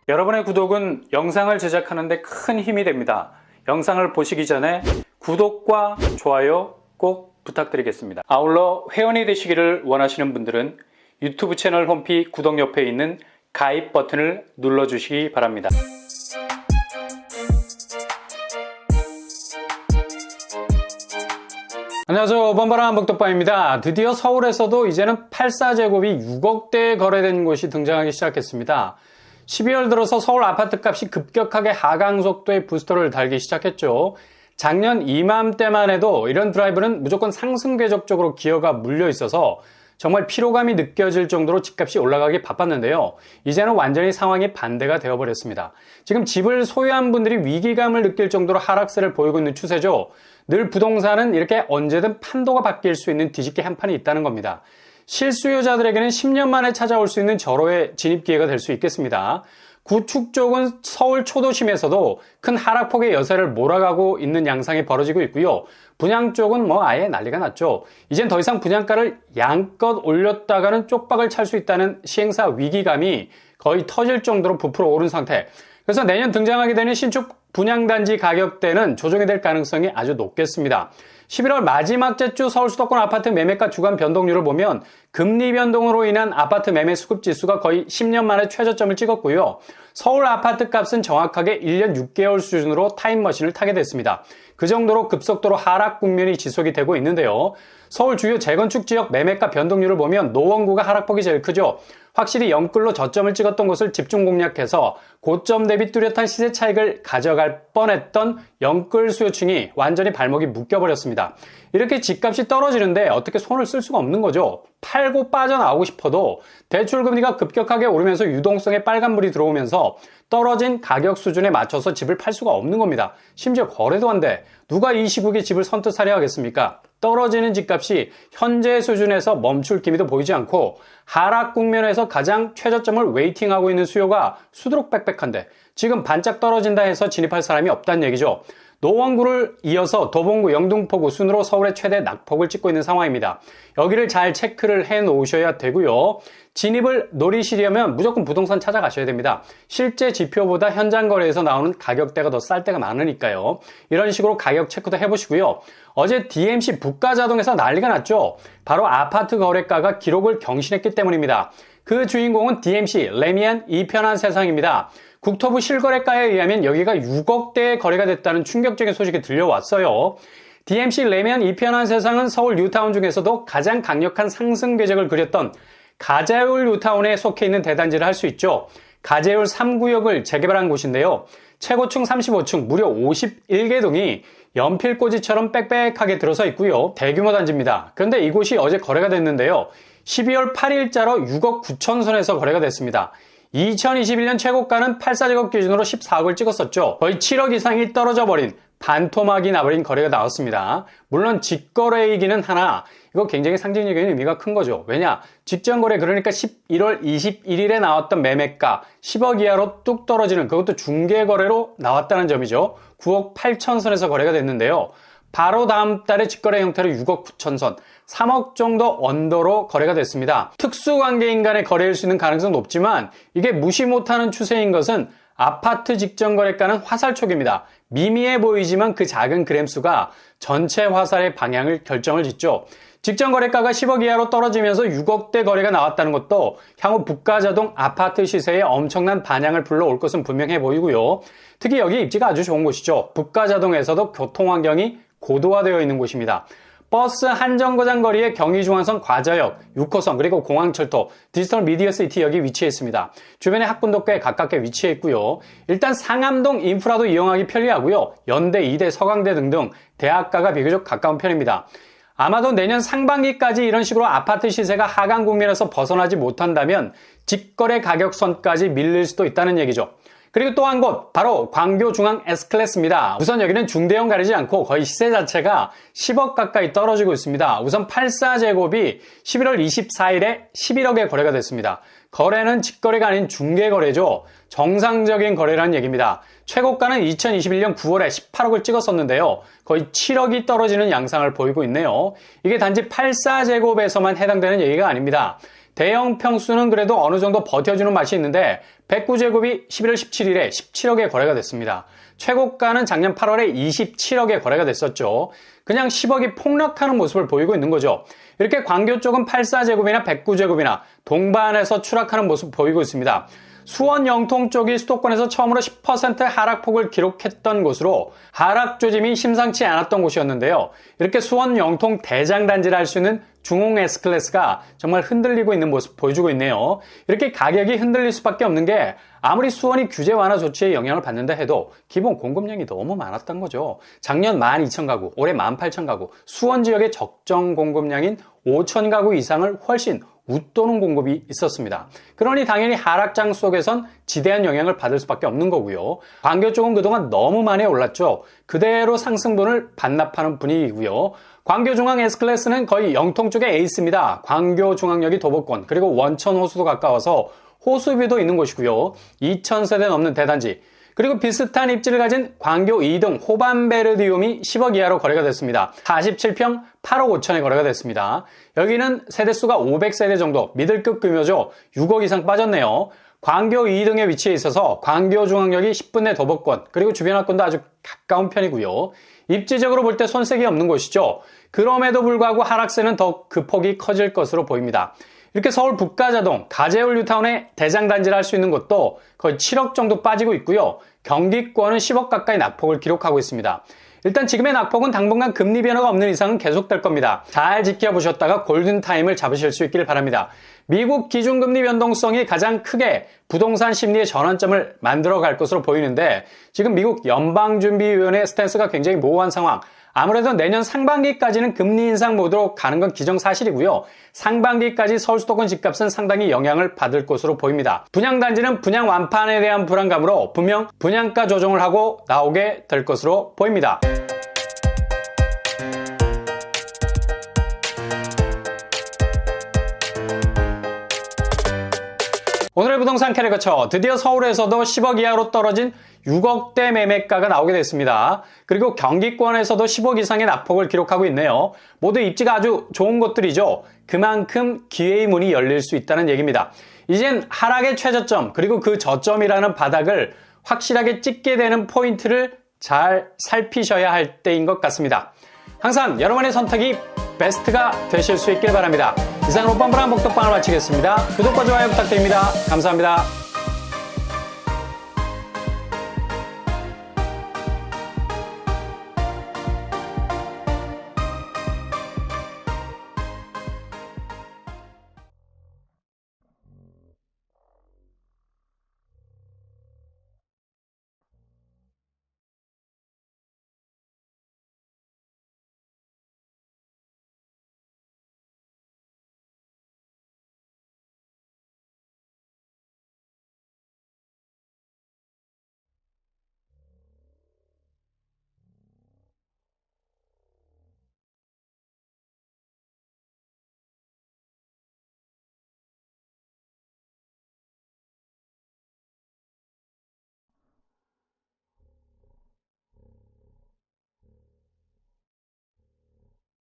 여러분의 구독은 영상을 제작하는 데 큰 힘이 됩니다. 영상을 보시기 전에 구독과 좋아요 꼭 부탁드리겠습니다. 아울러 회원이 되시기를 원하시는 분들은 유튜브 채널 홈피 구독 옆에 있는 가입 버튼을 눌러주시기 바랍니다. 안녕하세요. 번번한 복덕방입니다. 드디어 서울에서도 이제는 84제곱이 6억대에 거래된 곳이 등장하기 시작했습니다. 12월 들어서 서울 아파트값이 급격하게 하강 속도의 부스터를 달기 시작했죠. 작년 이맘때만 해도 이런 드라이브는 무조건 상승 궤적 쪽으로 기어가 물려 있어서 정말 피로감이 느껴질 정도로 집값이 올라가기 바빴는데요. 이제는 완전히 상황이 반대가 되어버렸습니다. 지금 집을 소유한 분들이 위기감을 느낄 정도로 하락세를 보이고 있는 추세죠. 늘 부동산은 이렇게 언제든 판도가 바뀔 수 있는 뒤집기 한판이 있다는 겁니다. 실수요자들에게는 10년 만에 찾아올 수 있는 절호의 진입 기회가 될 수 있겠습니다. 구축 쪽은 서울 초도심에서도 큰 하락폭의 여세를 몰아가고 있는 양상이 벌어지고 있고요. 분양 쪽은 아예 난리가 났죠. 이젠 더 이상 분양가를 양껏 올렸다가는 쪽박을 찰 수 있다는 시행사 위기감이 거의 터질 정도로 부풀어 오른 상태. 그래서 내년 등장하게 되는 신축 분양단지 가격대는 조정이 될 가능성이 아주 높겠습니다. 11월 마지막 주 서울 수도권 아파트 매매가 주간 변동률을 보면 금리 변동으로 인한 아파트 매매 수급 지수가 거의 10년 만에 최저점을 찍었고요. 서울 아파트 값은 정확하게 1년 6개월 수준으로 타임머신을 타게 됐습니다. 그 정도로 급속도로 하락 국면이 지속이 되고 있는데요. 서울 주요 재건축 지역 매매가 변동률을 보면 노원구가 하락폭이 제일 크죠. 확실히 영끌로 저점을 찍었던 곳을 집중 공략해서 고점 대비 뚜렷한 시세 차익을 가져갈 뻔했던 영끌 수요층이 완전히 발목이 묶여버렸습니다. 이렇게 집값이 떨어지는데 어떻게 손을 쓸 수가 없는 거죠. 팔고 빠져나오고 싶어도 대출금리가 급격하게 오르면서 유동성에 빨간불이 들어오면서 떨어진 가격 수준에 맞춰서 집을 팔 수가 없는 겁니다. 심지어 거래도 안 돼. 누가 이 시국에 집을 선뜻 사려 하겠습니까? 떨어지는 집값이 현재 수준에서 멈출 기미도 보이지 않고 하락 국면에서 가장 최저점을 웨이팅하고 있는 수요가 수두룩 빽빽한데 지금 반짝 떨어진다 해서 진입할 사람이 없다는 얘기죠. 노원구를 이어서 도봉구, 영등포구 순으로 서울의 최대 낙폭을 찍고 있는 상황입니다. 여기를 잘 체크를 해 놓으셔야 되고요. 진입을 노리시려면 무조건 부동산 찾아가셔야 됩니다. 실제 지표보다 현장 거래에서 나오는 가격대가 더 쌀 때가 많으니까요. 이런 식으로 가격 체크도 해보시고요. 어제 DMC 부가자동에서 난리가 났죠. 바로 아파트 거래가가 기록을 경신했기 때문입니다. 그 주인공은 DMC, 레미안 이편한 세상입니다. 국토부 실거래가에 의하면 여기가 6억대의 거래가 됐다는 충격적인 소식이 들려왔어요. DMC 레미안 이편한 세상은 서울 뉴타운 중에서도 가장 강력한 상승 궤적을 그렸던 가자율 뉴타운에 속해 있는 대단지를 할 수 있죠. 가자율 3구역을 재개발한 곳인데요. 최고층 35층 무려 51개 동이 연필꽂이처럼 빽빽하게 들어서 있고요. 대규모 단지입니다. 그런데 이곳이 어제 거래가 됐는데요. 12월 8일자로 6억 9천 선에서 거래가 됐습니다. 2021년 최고가는 84제곱 기준으로 14억을 찍었었죠. 거의 7억 이상이 떨어져 버린 반토막이 나버린 거래가 나왔습니다. 물론 직거래이기는 하나 이거 굉장히 상징적인 의미가 큰 거죠. 왜냐? 직전거래 그러니까 11월 21일에 나왔던 매매가 10억 이하로 뚝 떨어지는 그것도 중개거래로 나왔다는 점이죠. 9억 8천 선에서 거래가 됐는데요. 바로 다음 달에 직거래 형태로 6억 9천 선, 3억 정도 언더로 거래가 됐습니다. 특수관계인 간의 거래일 수 있는 가능성은 높지만 이게 무시 못하는 추세인 것은 아파트 직전 거래가는 화살촉입니다. 미미해 보이지만 그 작은 그램수가 전체 화살의 방향을 결정을 짓죠. 직전 거래가가 10억 이하로 떨어지면서 6억대 거래가 나왔다는 것도 향후 부가자동 아파트 시세에 엄청난 반향을 불러올 것은 분명해 보이고요. 특히 여기 입지가 아주 좋은 곳이죠. 부가자동에서도 교통환경이 고도화되어 있는 곳입니다. 버스 한정거장 거리에 경의중앙선 과저역, 6호선 그리고 공항철도, 디지털 미디어시티역이 위치해 있습니다. 주변에 학군도 꽤 가깝게 위치해 있고요. 일단 상암동 인프라도 이용하기 편리하고요. 연대, 이대, 서강대 등등 대학가가 비교적 가까운 편입니다. 아마도 내년 상반기까지 이런 식으로 아파트 시세가 하강 국면에서 벗어나지 못한다면 직거래 가격선까지 밀릴 수도 있다는 얘기죠. 그리고 또 한 곳, 바로 광교중앙 S클래스입니다. 우선 여기는 중대형 가리지 않고 거의 시세 자체가 10억 가까이 떨어지고 있습니다. 우선 84제곱이 11월 24일에 11억에 거래가 됐습니다. 거래는 직거래가 아닌 중개거래죠. 정상적인 거래라는 얘기입니다. 최고가는 2021년 9월에 18억을 찍었었는데요. 거의 7억이 떨어지는 양상을 보이고 있네요. 이게 단지 84제곱에서만 해당되는 얘기가 아닙니다. 대형 평수는 그래도 어느 정도 버텨주는 맛이 있는데 109제곱이 11월 17일에 17억에 거래가 됐습니다. 최고가는 작년 8월에 27억에 거래가 됐었죠. 그냥 10억이 폭락하는 모습을 보이고 있는 거죠. 이렇게 광교 쪽은 84제곱이나 109제곱이나 동반해서 추락하는 모습 보이고 있습니다. 수원 영통 쪽이 수도권에서 처음으로 10% 하락폭을 기록했던 곳으로 하락 조짐이 심상치 않았던 곳이었는데요. 이렇게 수원 영통 대장단지를 할 수 있는 중홍 S클래스가 정말 흔들리고 있는 모습 보여주고 있네요. 이렇게 가격이 흔들릴 수밖에 없는 게 아무리 수원이 규제 완화 조치에 영향을 받는다 해도 기본 공급량이 너무 많았던 거죠. 작년 12,000가구, 올해 18,000가구, 수원 지역의 적정 공급량인 5,000가구 이상을 훨씬 웃도는 공급이 있었습니다. 그러니 당연히 하락장 속에선 지대한 영향을 받을 수밖에 없는 거고요. 광교 쪽은 그동안 너무 많이 올랐죠. 그대로 상승분을 반납하는 분위기고요. 광교중앙 S클래스는 거의 영통 쪽의 에이스입니다. 광교중앙역이 도보권, 그리고 원천 호수도 가까워서 호수뷰도 있는 곳이고요. 2,000세대 넘는 대단지, 그리고 비슷한 입지를 가진 광교 2등 호반베르디움이 10억 이하로 거래가 됐습니다. 47평 8억 5천에 거래가 됐습니다. 여기는 세대수가 500세대 정도, 미들급 규모죠. 6억 이상 빠졌네요. 광교 2등에 위치해 있어서 광교중앙역이 10분 내 도보권, 그리고 주변학군도 아주 가까운 편이고요. 입지적으로 볼 때 손색이 없는 곳이죠. 그럼에도 불구하고 하락세는 더 그 폭이 커질 것으로 보입니다. 이렇게 서울 북가자동, 가재울 뉴타운에 대장단지를 할 수 있는 곳도 거의 7억 정도 빠지고 있고요. 경기권은 10억 가까이 낙폭을 기록하고 있습니다. 일단 지금의 낙폭은 당분간 금리 변화가 없는 이상은 계속될 겁니다. 잘 지켜보셨다가 골든타임을 잡으실 수 있기를 바랍니다. 미국 기준금리 변동성이 가장 크게 부동산 심리의 전환점을 만들어 갈 것으로 보이는데 지금 미국 연방준비위원회 스탠스가 굉장히 모호한 상황. 아무래도 내년 상반기까지는 금리 인상 모드로 가는 건 기정사실이고요. 상반기까지 서울 수도권 집값은 상당히 영향을 받을 것으로 보입니다. 분양단지는 분양 완판에 대한 불안감으로 분명 분양가 조정을 하고 나오게 될 것으로 보입니다. 오늘의 부동산 캐릭터처, 드디어 서울에서도 10억 이하로 떨어진 6억대 매매가가 나오게 됐습니다. 그리고 경기권에서도 10억 이상의 낙폭을 기록하고 있네요. 모두 입지가 아주 좋은 곳들이죠. 그만큼 기회의 문이 열릴 수 있다는 얘기입니다. 이젠 하락의 최저점, 그리고 그 저점이라는 바닥을 확실하게 찍게 되는 포인트를 잘 살피셔야 할 때인 것 같습니다. 항상 여러분의 선택이 베스트가 되실 수 있길 바랍니다. 이상으로 뻔뻔한 목덕방을 마치겠습니다. 구독과 좋아요 부탁드립니다. 감사합니다.